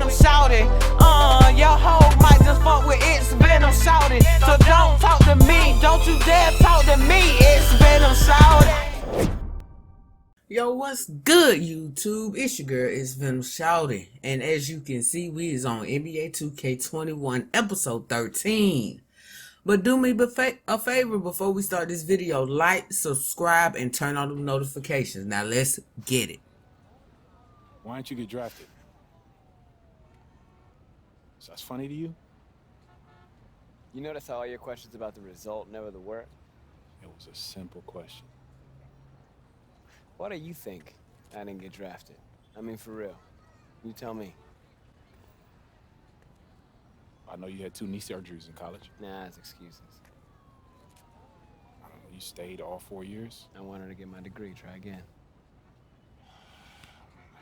venom shouting. Your hoe might just fuck with it's venom shouting. So don't talk to me, don't you dare talk to me, it's venom shouting. Yo, what's good, YouTube? It's your girl, it's Venom Shouting. And as you can see, we is on NBA 2K21 episode 13. But do me a favor before we start this video. Like, subscribe, and turn on the notifications. Now let's get it. Why didn't you get drafted? So that's funny to you? You notice how all your questions about the result, never the work? It was a simple question. Why do you think I didn't get drafted? I mean, for real. You tell me. I know you had 2 knee surgeries in college. Nah, it's excuses. I don't know, you stayed all 4 years? I wanted to get my degree, try again.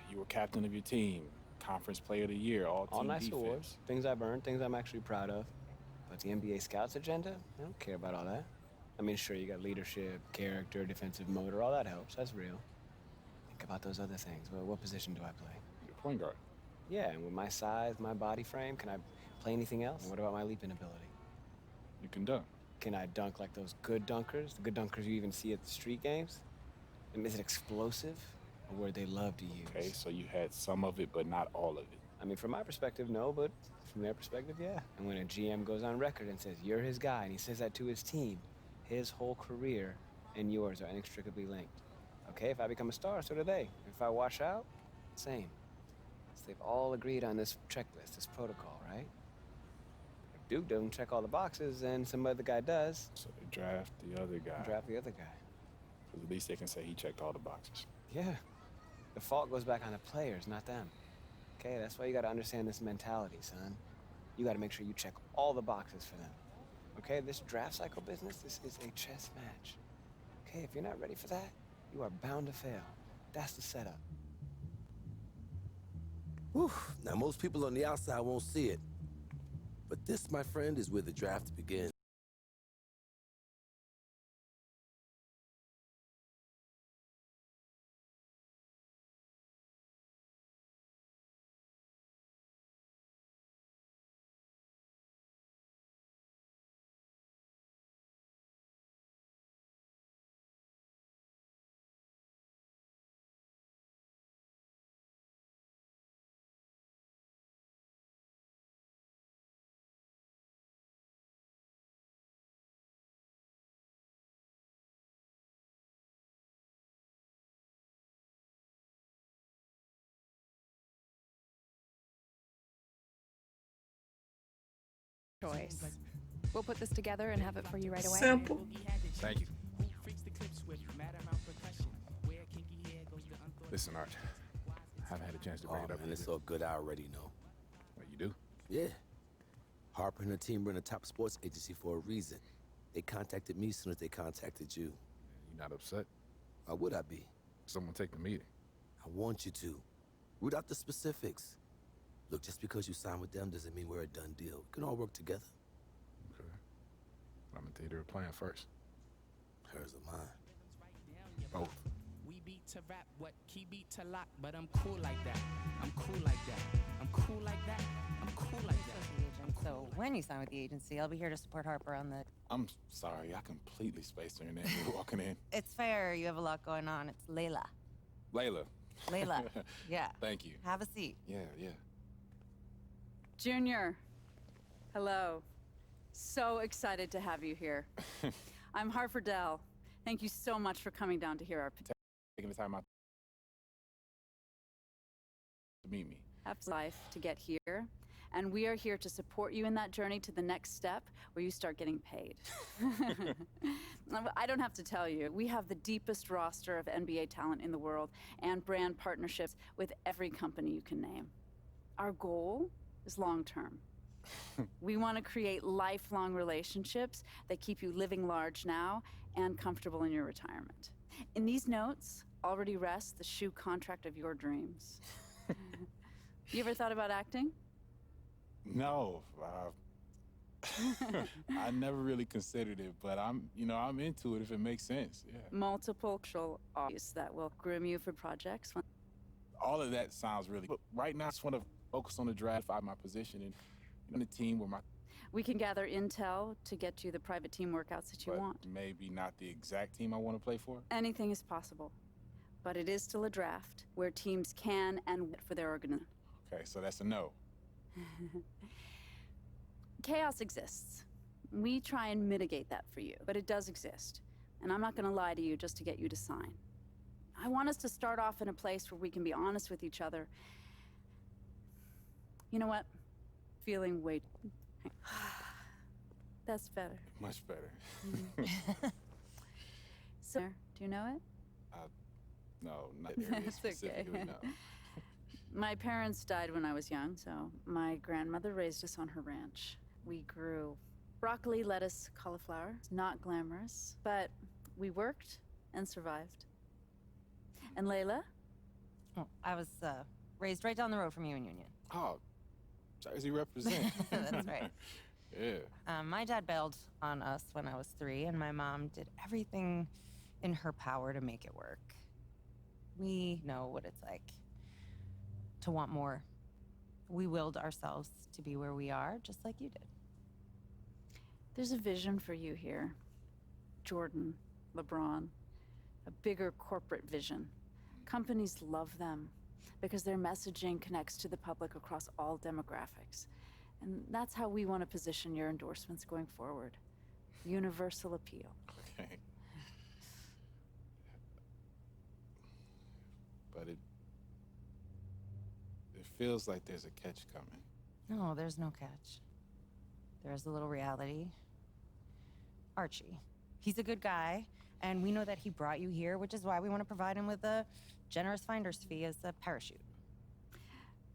You were captain of your team, conference player of the year, all nice defense. awards, things I've earned, things I'm actually proud of. But the NBA scouts agenda? I don't care about all that. I mean, sure, you got leadership, character, defensive motor, all that helps, that's real. Think about those other things. Well, what position do I play? You're a point guard. Yeah, and with my size, my body frame, can I play anything else? And what about my leaping ability? You can dunk. Can I dunk like those good dunkers? The good dunkers you even see at the street games? And is it explosive? A word they love to use. Okay, so you had some of it, but not all of it. I mean, from my perspective, no, but from their perspective, yeah. And when a GM goes on record and says, you're his guy, and he says that to his team, his whole career and yours are inextricably linked. Okay, if I become a star, so do they. If I wash out, same. So they've all agreed on this checklist, this protocol, right? If Duke doesn't check all the boxes, and some other guy does. So they draft the other guy. Draft the other guy. At least they can say he checked all the boxes. Yeah. The fault goes back on the players, not them. Okay, that's why you gotta understand this mentality, son. You gotta make sure you check all the boxes for them. Okay, this draft cycle business, this is a chess match. Okay, if you're not ready for that, you are bound to fail. That's the setup. Whew. Now, most people on the outside won't see it. But this, my friend, is where the draft begins. Choice. We'll put this together and have it for you right away. Simple. Thank you. Listen, Arch, I haven't had a chance to bring it up. Man, it's so good, I already know. What, you do? Yeah. Harper and her team run a top sports agency for a reason. They contacted me as soon as they contacted you. You not upset? Why would I be? Someone take the meeting. I want you to. Root out the specifics. Look, just because you sign with them doesn't mean we're a done deal. We can all work together. Okay. I'm gonna take their plan first. Hers or mine? Both. We beat to rap, what key beat to lock, but I'm cool like that. I'm cool like that. I'm cool like that. I'm cool like that. So when you sign with the agency, I'll be here to support Harper on the... I'm sorry, I completely spaced on your name. You were walking in. It's fair, you have a lot going on. It's Layla. Layla. Layla, yeah. Thank you. Have a seat. Yeah. Junior, hello. So excited to have you here. I'm Harfordell. Thank you so much for coming down to hear our Taking the time out to meet me. have life to get here, and we are here to support you in that journey to the next step where you start getting paid. I don't have to tell you, we have the deepest roster of NBA talent in the world and brand partnerships with every company you can name. Our goal is long-term. We want to create lifelong relationships that keep you living large now and comfortable in your retirement. In these notes already rests the shoe contract of your dreams. You ever thought about acting? No, I never really considered it, but I'm into it if it makes sense. Yeah. Multiple offices that will groom you for projects. All of that sounds really. But right now, I just want to focus on the draft, find my position, and the team where my. We can gather intel to get you the private team workouts that you But want. maybe not the exact team I want to play for. Anything is possible. But it is still a draft where teams can and win for their organization. Okay, so that's a no. Chaos exists. We try and mitigate that for you, but it does exist. And I'm not going to lie to you just to get you to sign. I want us to start off in a place where we can be honest with each other. You know what? Feeling way... That's better. Much better. So, do you know it? No, not area That's specifically, okay. no. My parents died when I was young, so my grandmother raised us on her ranch. We grew broccoli, lettuce, cauliflower. It's not glamorous, but we worked and survived. And Layla? Oh, I was raised right down the road from you in Union. Oh, Jersey represent. That's right. Yeah. My dad bailed on us when I was 3, and my mom did everything in her power to make it work. We know what it's like to want more. We willed ourselves to be where we are, just like you did. There's a vision for you here. Jordan, LeBron, a bigger corporate vision. Companies love them because their messaging connects to the public across all demographics. And that's how we want to position your endorsements going forward. Universal appeal. Okay. But it feels like there's a catch coming. No, there's no catch. There's a little reality. Archie. He's a good guy, and we know that he brought you here, which is why we want to provide him with a generous finder's fee as a parachute.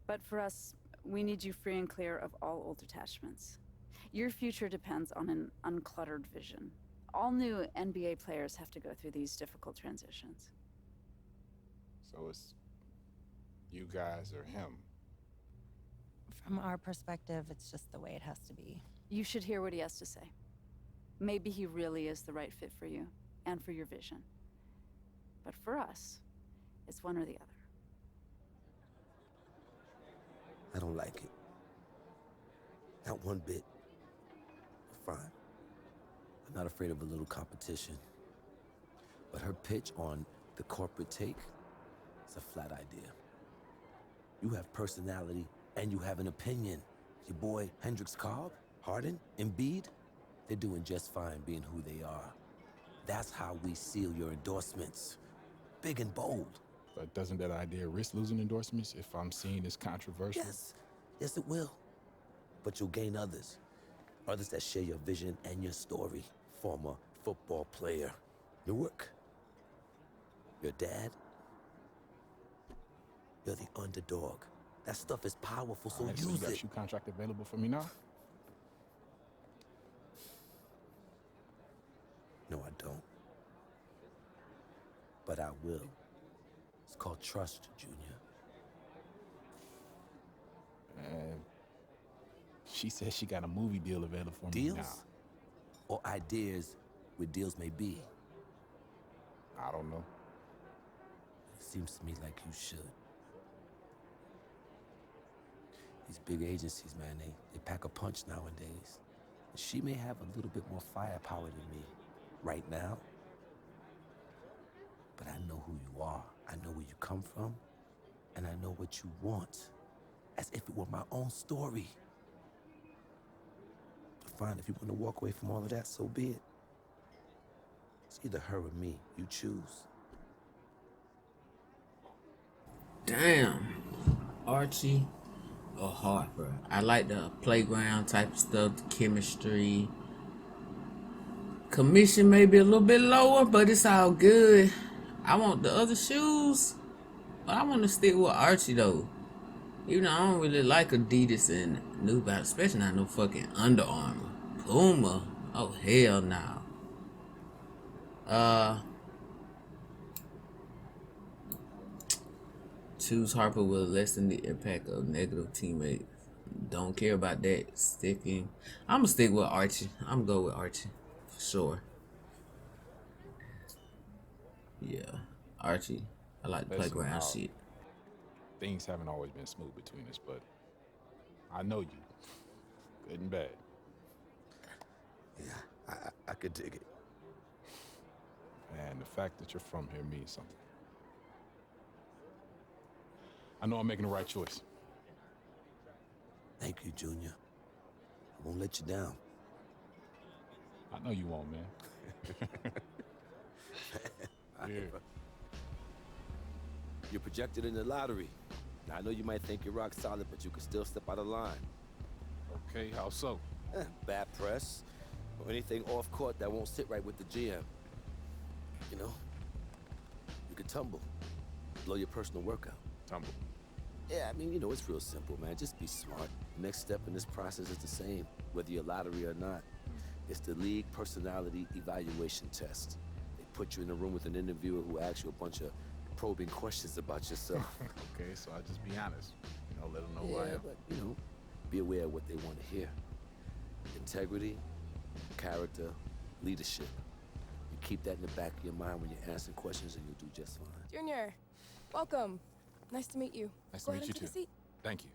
But for us, we need you free and clear of all old attachments. Your future depends on an uncluttered vision. All new NBA players have to go through these difficult transitions. So it's you guys or him. From our perspective, it's just the way it has to be. You should hear what he has to say. Maybe he really is the right fit for you and for your vision. But for us, it's one or the other. I don't like it. Not one bit. Fine. I'm not afraid of a little competition. But her pitch on the corporate take is a flat idea. You have personality and you have an opinion. Your boy Hendricks Cobb, Harden, Embiid, they're doing just fine being who they are. That's how we seal your endorsements. Big and bold. But doesn't that idea risk losing endorsements if I'm seen as controversial? Yes, it will. But you'll gain others. Others that share your vision and your story. Former football player. Newark. Your dad. You're the underdog. That stuff is powerful, so Alright, use so you got it. shoe contract available for me now? No, I don't. But I will. It's called trust, Junior. She says she got a movie deal available for me now. Deals? Or ideas where deals may be? I don't know. It seems to me like you should. These big agencies, man, they pack a punch nowadays. She may have a little bit more firepower than me right now. But I know who you are. I know where you come from. And I know what you want. As if it were my own story. Fine, if you want to walk away from all of that, so be it. It's either her or me. You choose. Damn. Archie or Harper. I like the playground type of stuff, the chemistry. Commission may be a little bit lower, but it's all good. I want the other shoes, but I want to stick with Archie though. Even though I don't really like Adidas and New Balance, especially not no fucking Under Armour. Puma. Oh hell no. Choose Harper with less than the impact of negative teammates. Don't care about that. Sticking. I'm gonna stick with Archie. I'm gonna go with Archie for sure. Yeah, Archie. I like the Listen, playground shit. Things haven't always been smooth between us, but I know you. Good and bad. Yeah, I could dig it. And the fact that you're from here means something. I know I'm making the right choice. Thank you, Junior. I won't let you down. I know you won't, man. Yeah. You're projected in the lottery. Now, I know you might think you're rock solid, but you can still step out of line. Okay, how so? Bad press, or anything off court that won't sit right with the GM. You know, you could tumble, blow your personal workout. Tumble. Yeah, I mean, you know, it's real simple, man. Just be smart. The next step in this process is the same, whether you're lottery or not. It's the league personality evaluation test. They put you in a room with an interviewer who asks you a bunch of probing questions about yourself. Okay, so I just be honest. You know, let them know who I am. But, you know, be aware of what they want to hear. Integrity, character, leadership. You keep that in the back of your mind when you're answering questions and you'll do just fine. Junior, welcome. Nice to meet you. Nice Go to ahead meet and you take a too. seat. Thank you.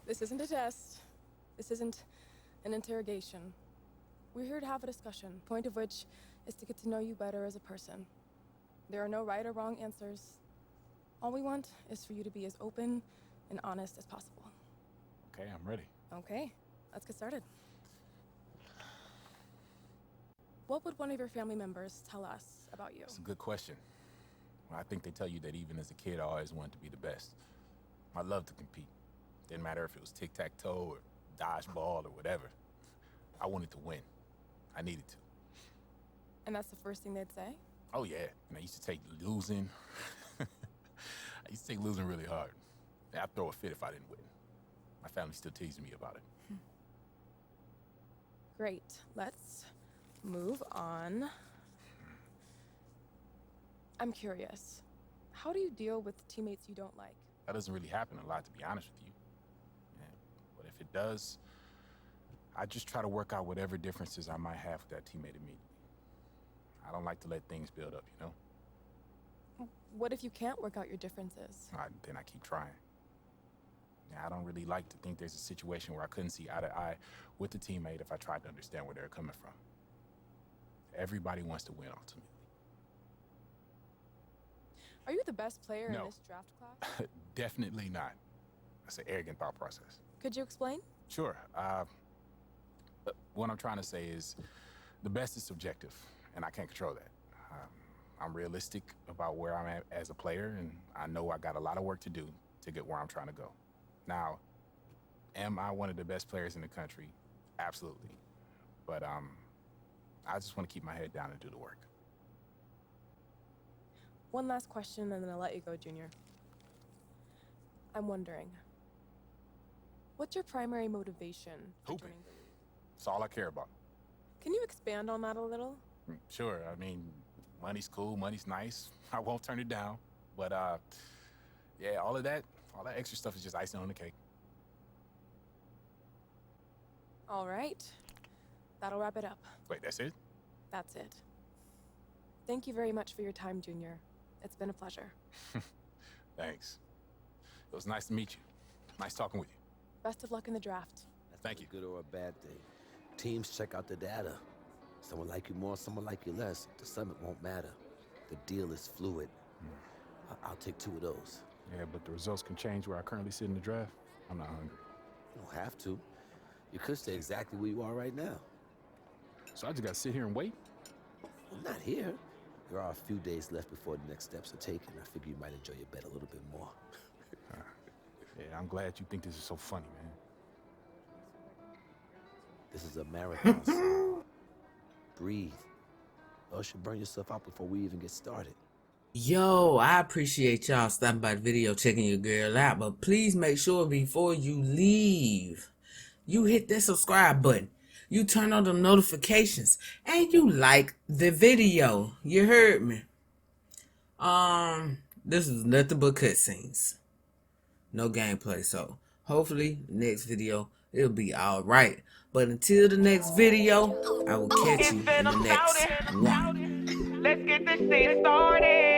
This isn't a test. This isn't an interrogation. We're here to have a discussion, point of which is to get to know you better as a person. There are no right or wrong answers. All we want is for you to be as open and honest as possible. Okay, I'm ready. Okay, let's get started. What would one of your family members tell us about you? It's a good question. Well, I think they tell you that even as a kid, I always wanted to be the best. I loved to compete. Didn't matter if it was tic-tac-toe or dodgeball or whatever. I wanted to win. I needed to. And that's the first thing they'd say? Oh, yeah. And I used to take losing. I used to take losing really hard. I'd throw a fit if I didn't win. My family still teases me about it. Great. Let's move on. I'm curious. How do you deal with teammates you don't like? That doesn't really happen a lot, to be honest with you. Yeah. But if it does, I just try to work out whatever differences I might have with that teammate immediately. I don't like to let things build up, you know? What if you can't work out your differences? Then I keep trying. Yeah, I don't really like to think there's a situation where I couldn't see eye to eye with the teammate if I tried to understand where they're coming from. Everybody wants to win ultimately. Are you the best player No. in this draft class? Definitely not. That's an arrogant thought process. Could you explain? Sure. What I'm trying to say is the best is subjective, and I can't control that. I'm realistic about where I'm at as a player, and I know I got a lot of work to do to get where I'm trying to go. Now, am I one of the best players in the country? Absolutely. But I just want to keep my head down and do the work. One last question and then I'll let you go, Junior. I'm wondering, what's your primary motivation for Hooping. joining the league? That's all I care about. Can you expand on that a little? Sure. I mean, money's cool, money's nice. I won't turn it down. But yeah, all that extra stuff is just icing on the cake. All right. That'll wrap it up. Wait, that's it? That's it. Thank you very much for your time, Junior. It's been a pleasure. Thanks. It was nice to meet you. Nice talking with you. Best of luck in the draft. Thank you. Good or a bad thing. Teams check out the data. Someone like you more, someone like you less. The summit won't matter. The deal is fluid. I'll take 2 of those. Yeah, but the results can change where I currently sit in the draft. I'm not hungry. You don't have to. You could stay exactly where you are right now. So I just gotta sit here and wait? Well, not here. There are a few days left before the next steps are taken. I figure you might enjoy your bet a little bit more. Yeah, I'm glad you think this is so funny, man. This is a marathon, son. Breathe. Else you'll burn yourself out before we even get started. Yo, I appreciate y'all stopping by the video, checking your girl out. But please make sure before you leave, you hit that subscribe button. You turn on the notifications. And you like the video. You heard me. This is nothing but cutscenes. No gameplay. So hopefully next video it'll be alright. But until the next video, I will catch you in the next one. Let's get this thing started.